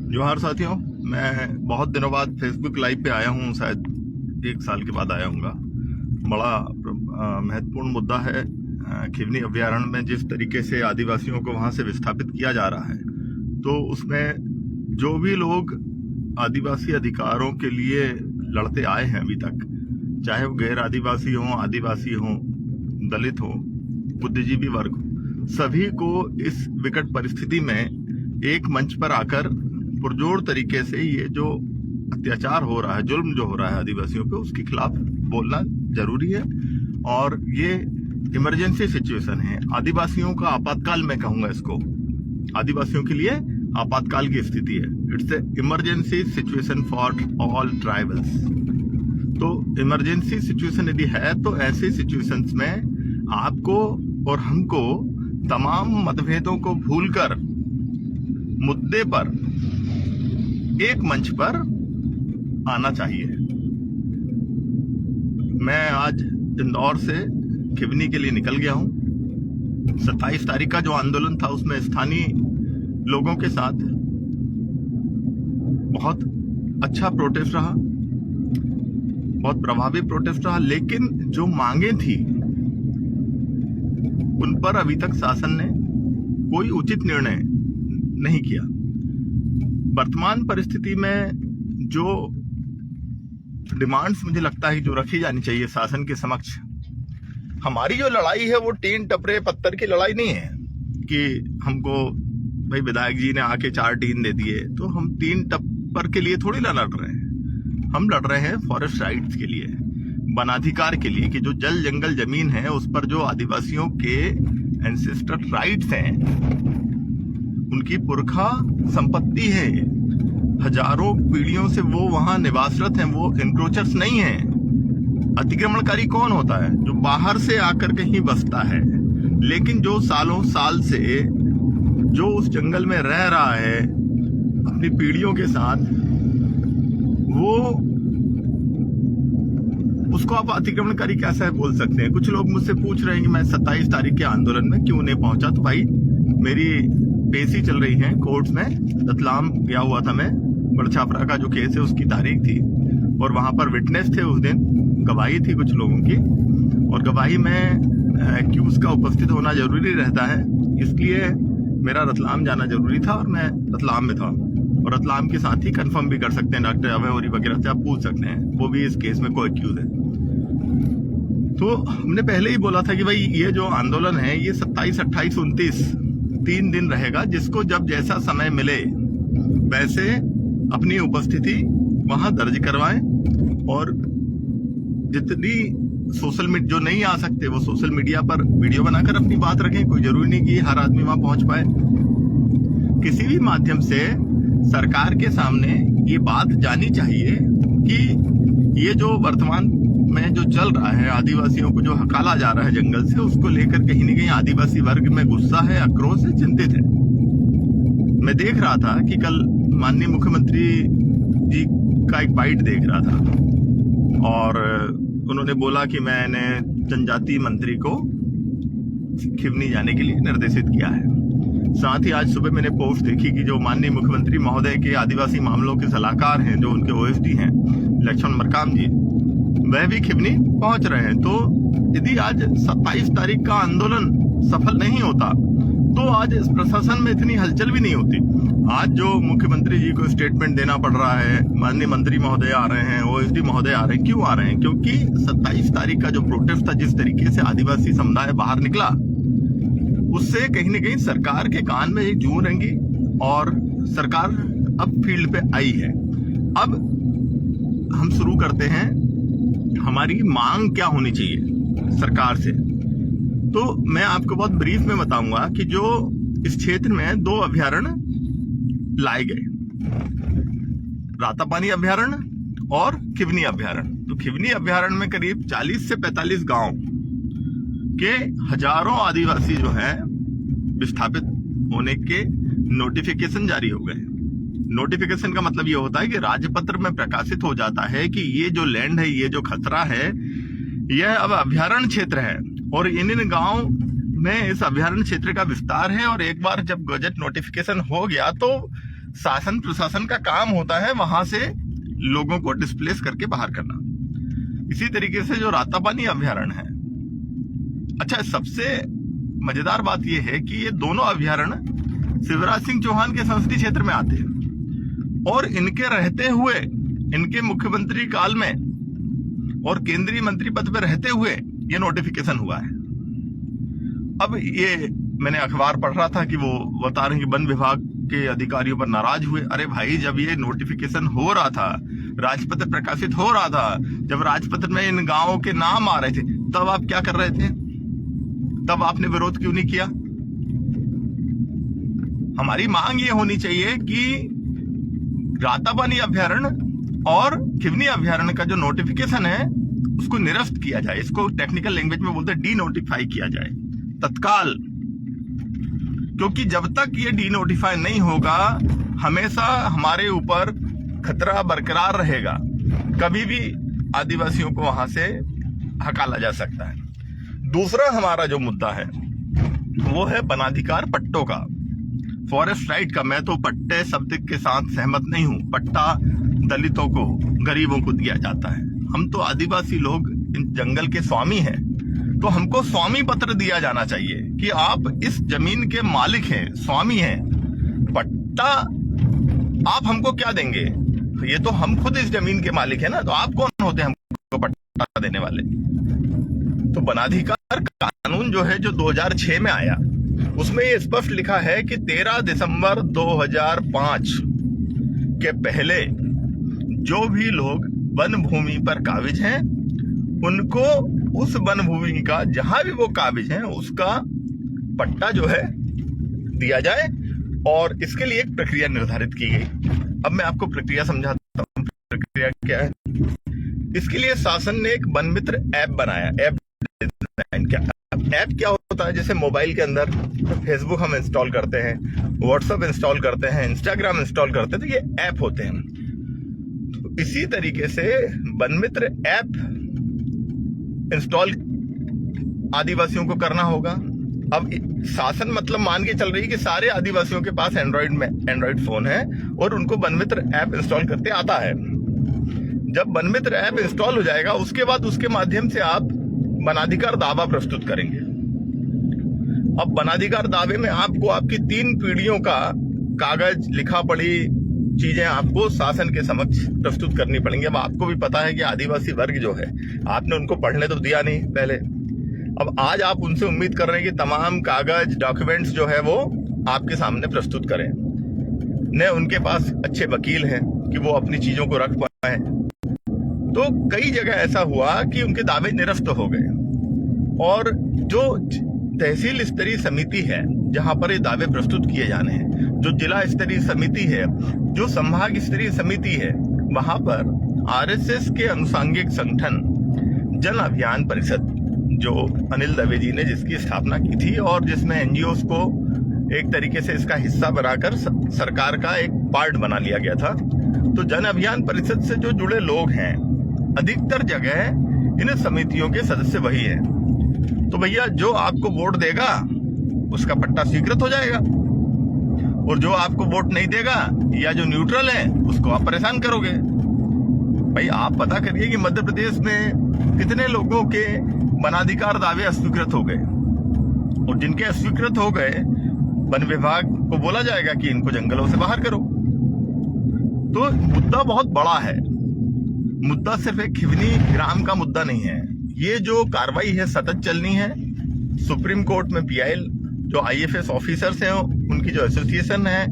जोहार साथियों, मैं बहुत दिनों बाद फेसबुक लाइव पे आया हूँ। शायद 1 साल के बाद आया हूँगा। बड़ा महत्वपूर्ण मुद्दा है। खिवनी अभ्यारण्य में जिस तरीके से आदिवासियों को वहाँ से विस्थापित किया जा रहा है, तो उसमें जो भी लोग आदिवासी अधिकारों के लिए लड़ते आए हैं अभी तक, चाहे वो गैर आदिवासी हों, दलित हों, बुद्धिजीवी वर्ग हो, सभी को इस विकट परिस्थिति में एक मंच पर आकर पुरजोर तरीके से ये जो अत्याचार हो रहा है, जुल्म जो हो रहा है आदिवासियों पे, उसके खिलाफ बोलना जरूरी है। और ये इमरजेंसी सिचुएशन है, आदिवासियों का आपातकाल, मैं कहूंगा इसको, आदिवासियों के लिए आपातकाल की स्थिति है। It's a emergency situation for all tribals. तो इमरजेंसी सिचुएशन यदि है, तो ऐसी सिचुएशंस में आपको और हमको तमाम मतभेदों को भूलकर मुद्दे पर एक मंच पर आना चाहिए। मैं आज इंदौर से खिवनी के लिए निकल गया हूं। 27 तारीख का जो आंदोलन था, उसमें स्थानीय लोगों के साथ बहुत अच्छा प्रोटेस्ट रहा, बहुत प्रभावी प्रोटेस्ट रहा, लेकिन जो मांगे थी उन पर अभी तक शासन ने कोई उचित निर्णय नहीं किया। वर्तमान परिस्थिति में जो डिमांड्स मुझे लगता है जो रखी जानी चाहिए शासन के समक्ष, हमारी जो लड़ाई है वो टीन टपरे पत्थर की लड़ाई नहीं है कि हमको भाई विधायक जी ने आके 4 टीन दे दिए तो हम टीन टप्पर के लिए थोड़ी ना लड़ रहे हैं। हम लड़ रहे हैं फॉरेस्ट राइट्स के लिए, वनाधिकार के लिए, कि जो जल जंगल जमीन है उस पर जो आदिवासियों के एंसेस्टर राइट्स हैं, उनकी पुरखा संपत्ति है, हजारों पीढ़ियों से वो वहां निवासरत हैं, वो इंक्रोचर्स नहीं हैं। अतिक्रमणकारी कौन होता है? जो बाहर से आकर कहीं बसता है, लेकिन जो सालों साल से जो उस जंगल में रह रहा है अपनी पीढ़ियों के साथ, वो उसको आप अतिक्रमणकारी कैसे बोल सकते हैं? कुछ लोग मुझसे पूछ रहे हैं कि मैं 27 तारीख के आंदोलन में क्यों नहीं पहुंचा। तो भाई, मेरी पेशी चल रही है कोर्ट्स में। रतलाम गया हुआ था मैं, बड़छापरा का जो केस है उसकी तारीख थी, और वहां पर विटनेस थे उस दिन, गवाही थी कुछ लोगों की, और गवाही में एक्यूज का उपस्थित होना जरूरी रहता है, इसलिए मेरा रतलाम जाना जरूरी था और मैं रतलाम में था। और रतलाम के साथ ही कंफर्म भी कर सकते हैं, डॉक्टर अभय ओरी वगैरह से आप पूछ सकते हैं, वो भी इस केस में को एक्यूज है। तो हमने पहले ही बोला था कि भाई ये जो आंदोलन है ये 27, 28, 29 3 दिन रहेगा, जिसको जब जैसा समय मिले वैसे अपनी उपस्थिति वहां दर्ज करवाएं, और जितनी सोशल मीडिया जो नहीं आ सकते वो सोशल मीडिया पर वीडियो बनाकर अपनी बात रखें। कोई जरूरी नहीं कि हर आदमी वहां पहुंच पाए। किसी भी माध्यम से सरकार के सामने ये बात जानी चाहिए कि ये जो वर्तमान में जो चल रहा है, आदिवासियों को जो हकाला जा रहा है जंगल से, उसको लेकर कहीं न कहीं आदिवासी वर्ग में गुस्सा है, आक्रोश है, चिंतित है। मैं देख रहा था कि कल माननीय मुख्यमंत्री जी का एक बाइट देख रहा था, और उन्होंने बोला कि मैंने जनजाति मंत्री को खिवनी जाने के लिए निर्देशित किया है। साथ ही आज सुबह मैंने पोस्ट देखी कि जो माननीय मुख्यमंत्री महोदय के आदिवासी मामलों के सलाहकार हैं, जो उनके ओएसडी हैं, लक्ष्मण मरकाम जी, वह भी खिवनी पहुंच रहे हैं। तो यदि आज 27 तारीख का आंदोलन सफल नहीं होता तो आज इस प्रशासन में इतनी हलचल भी नहीं होती। आज जो मुख्यमंत्री जी को स्टेटमेंट देना पड़ रहा है, माननीय मंत्री महोदय आ रहे हैं, ओएसडी महोदय आ रहे हैं, क्यों आ रहे हैं? क्योंकि 27 तारीख का जो प्रोटेस्ट था, जिस तरीके से आदिवासी समुदाय बाहर निकला, उससे कहीं न कहीं सरकार के कान में एक जूं रेंगी, और सरकार अब फील्ड पे आई है। अब हम शुरू करते हैं, हमारी मांग क्या होनी चाहिए सरकार से। तो मैं आपको बहुत ब्रीफ में बताऊंगा कि जो इस क्षेत्र में 2 अभ्यारण्य लाए गए, रातापानी अभ्यारण्य और खिवनी अभ्यारण्य। तो खिवनी अभ्यारण्य में करीब 40 से 45 गांव के हजारों आदिवासी जो हैं विस्थापित होने के नोटिफिकेशन जारी हो गए। नोटिफिकेशन का मतलब ये होता है कि राजपत्र में प्रकाशित हो जाता है कि ये जो लैंड है, ये जो खतरा है, यह अब अभ्यारण्य क्षेत्र है, और इन गांव में इस अभ्यारण्य क्षेत्र का विस्तार है। और एक बार जब गजट नोटिफिकेशन हो गया तो शासन प्रशासन का काम होता है वहां से लोगों को डिस्प्लेस करके बाहर करना। इसी तरीके से जो रातापानी अभ्यारण्य है, अच्छा सबसे मजेदार बात यह है कि ये दोनों अभ्यारण्य शिवराज सिंह चौहान के संसदीय क्षेत्र में आते हैं और इनके रहते हुए, इनके मुख्यमंत्री काल में और केंद्रीय मंत्री पद पर रहते हुए ये नोटिफिकेशन हुआ है। अब ये मैंने अखबार पढ़ रहा था कि वो बता रहे हैं कि वन विभाग के अधिकारियों पर नाराज हुए। अरे भाई, जब ये नोटिफिकेशन हो रहा था, राजपत्र प्रकाशित हो रहा था, जब राजपत्र में इन गांवों के नाम आ रहे थे, तब आप क्या कर रहे थे? तब आपने विरोध क्यों नहीं किया? हमारी मांग ये होनी चाहिए कि रातापानी अभ्यारण्य और खिवनी अभ्यारण्य का जो नोटिफिकेशन है उसको निरस्त किया जाए। इसको टेक्निकल लैंग्वेज में बोलते हैं डी नोटिफाई किया जाए तत्काल, क्योंकि जब तक ये डी नोटिफाई नहीं होगा हमेशा हमारे ऊपर खतरा बरकरार रहेगा। कभी भी आदिवासियों को वहां से हकाला जा सकता है। दूसरा हमारा जो मुद्दा है वो है वनाधिकार पट्टों का, फॉरेस्ट राइट का। मैं तो पट्टे शब्द के साथ सहमत नहीं हूं। पट्टा दलितों को, गरीबों को दिया जाता है। हम तो आदिवासी लोग इन जंगल के स्वामी हैं, तो हमको स्वामी पत्र दिया जाना चाहिए कि आप इस जमीन के मालिक हैं, स्वामी हैं। पट्टा आप हमको क्या देंगे? ये तो हम खुद इस जमीन के मालिक हैं ना, तो आप कौन होते हैं हमको पट्टा देने वाले? तो वनाधिकार कानून जो है, जो 2006 में आया, उसमें ये स्पष्ट लिखा है कि 13 दिसंबर 2005 के पहले जो भी लोग वन भूमि पर काबिज हैं उनको उस वन भूमि का, जहां भी वो काबिज हैं, उसका पट्टा जो है दिया जाए। और इसके लिए एक प्रक्रिया निर्धारित की गई। अब मैं आपको प्रक्रिया समझाता हूं। प्रक्रिया क्या है? इसके लिए शासन ने एक वन मित्र ऐप बनाया। ऐप क्या होता है? जैसे मोबाइल के अंदर फेसबुक हम इंस्टॉल करते हैं, व्हाट्सएप इंस्टॉल करते हैं, इंस्टाग्राम इंस्टॉल करते हैं, तो ये ऐप होते हैं। तो इसी तरीके से वन मित्र ऐप इंस्टॉल आदिवासियों को करना होगा। अब शासन मतलब मान के चल रही है कि सारे आदिवासियों के पास एंड्रॉइड फोन है और उनको वन मित्र ऐप इंस्टॉल करते आता है। जब वन मित्र ऐप इंस्टॉल हो जाएगा, उसके बाद उसके माध्यम से आप वनाधिकार दावा प्रस्तुत करेंगे। अब वनाधिकार दावे में आपको आपकी 3 पीढ़ियों का कागज, लिखा पढ़ी चीजें आपको शासन के समक्ष प्रस्तुत करनी पड़ेंगी। अब आपको भी पता है कि आदिवासी वर्ग जो है, आपने उनको पढ़ने तो दिया नहीं पहले। अब आज आप उनसे उम्मीद कर रहे हैं कि तमाम कागज, डॉक्यूमेंट्स जो है वो आपके सामने प्रस्तुत करें। न उनके पास अच्छे वकील हैं कि वो अपनी चीजों को रख पाए। तो कई जगह ऐसा हुआ कि उनके दावे निरस्त हो गए। और जो तहसील स्तरीय समिति है जहां पर ये दावे प्रस्तुत किए जाने हैं, जो जिला स्तरीय समिति है, जो संभाग स्तरीय समिति है, वहां पर आरएसएस के अनुसांगिक संगठन जन अभियान परिषद, जो अनिल दवे जी ने जिसकी स्थापना की थी और जिसमें एनजीओस को एक तरीके से इसका हिस्सा बनाकर सरकार का एक पार्ट बना लिया गया था। तो जन अभियान परिषद से जो जुड़े लोग हैं, अधिकतर जगह इन समितियों के सदस्य वही है। तो भैया, जो आपको वोट देगा उसका पट्टा स्वीकृत हो जाएगा, और जो आपको वोट नहीं देगा या जो न्यूट्रल है उसको आप परेशान करोगे। भाई, आप पता करिए कि मध्य प्रदेश में कितने लोगों के वनाधिकार दावे अस्वीकृत हो गए, और जिनके अस्वीकृत हो गए वन विभाग को बोला जाएगा कि इनको जंगलों से बाहर करो। तो मुद्दा बहुत बड़ा है। मुद्दा सिर्फ एक खिवनी ग्राम का मुद्दा नहीं है। ये जो कार्रवाई है सतत चलनी है। सुप्रीम कोर्ट में पीआईएल जो आईएफएस ऑफिसर्स हैं, उनकी जो एसोसिएशन है,